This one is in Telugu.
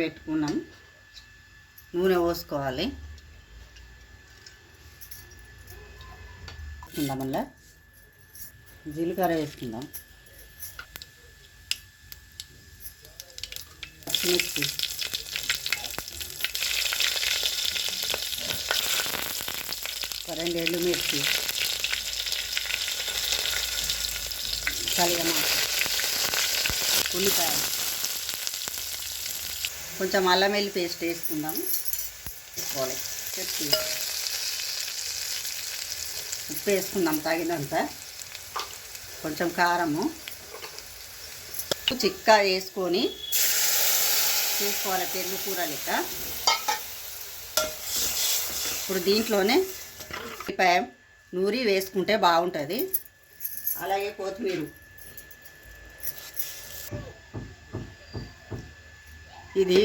పెట్టుకున్నాం. నూనె పోసుకోవాలి. మళ్ళీ జీలకర్ర వేసుకుందాం. పచ్చిమిర్చి, రెండు ఎండుమిర్చి, కలిగమాకు, ఉల్లిపాయలు, కొంచెం అల్లం వెల్లుల్లి పేస్ట్ వేసుకుందాము. వేసుకోవాలి. ఉప్పు వేసుకుందాం తగినంత. కొంచెం కారము చిక్కా వేసుకొని చూసుకోవాలి, పెరుగు కూర లెక్క. ఇప్పుడు దీంట్లోనే ఉల్లిపాయ నూరి వేసుకుంటే బాగుంటుంది. అలాగే కొత్తిమీర, ఇది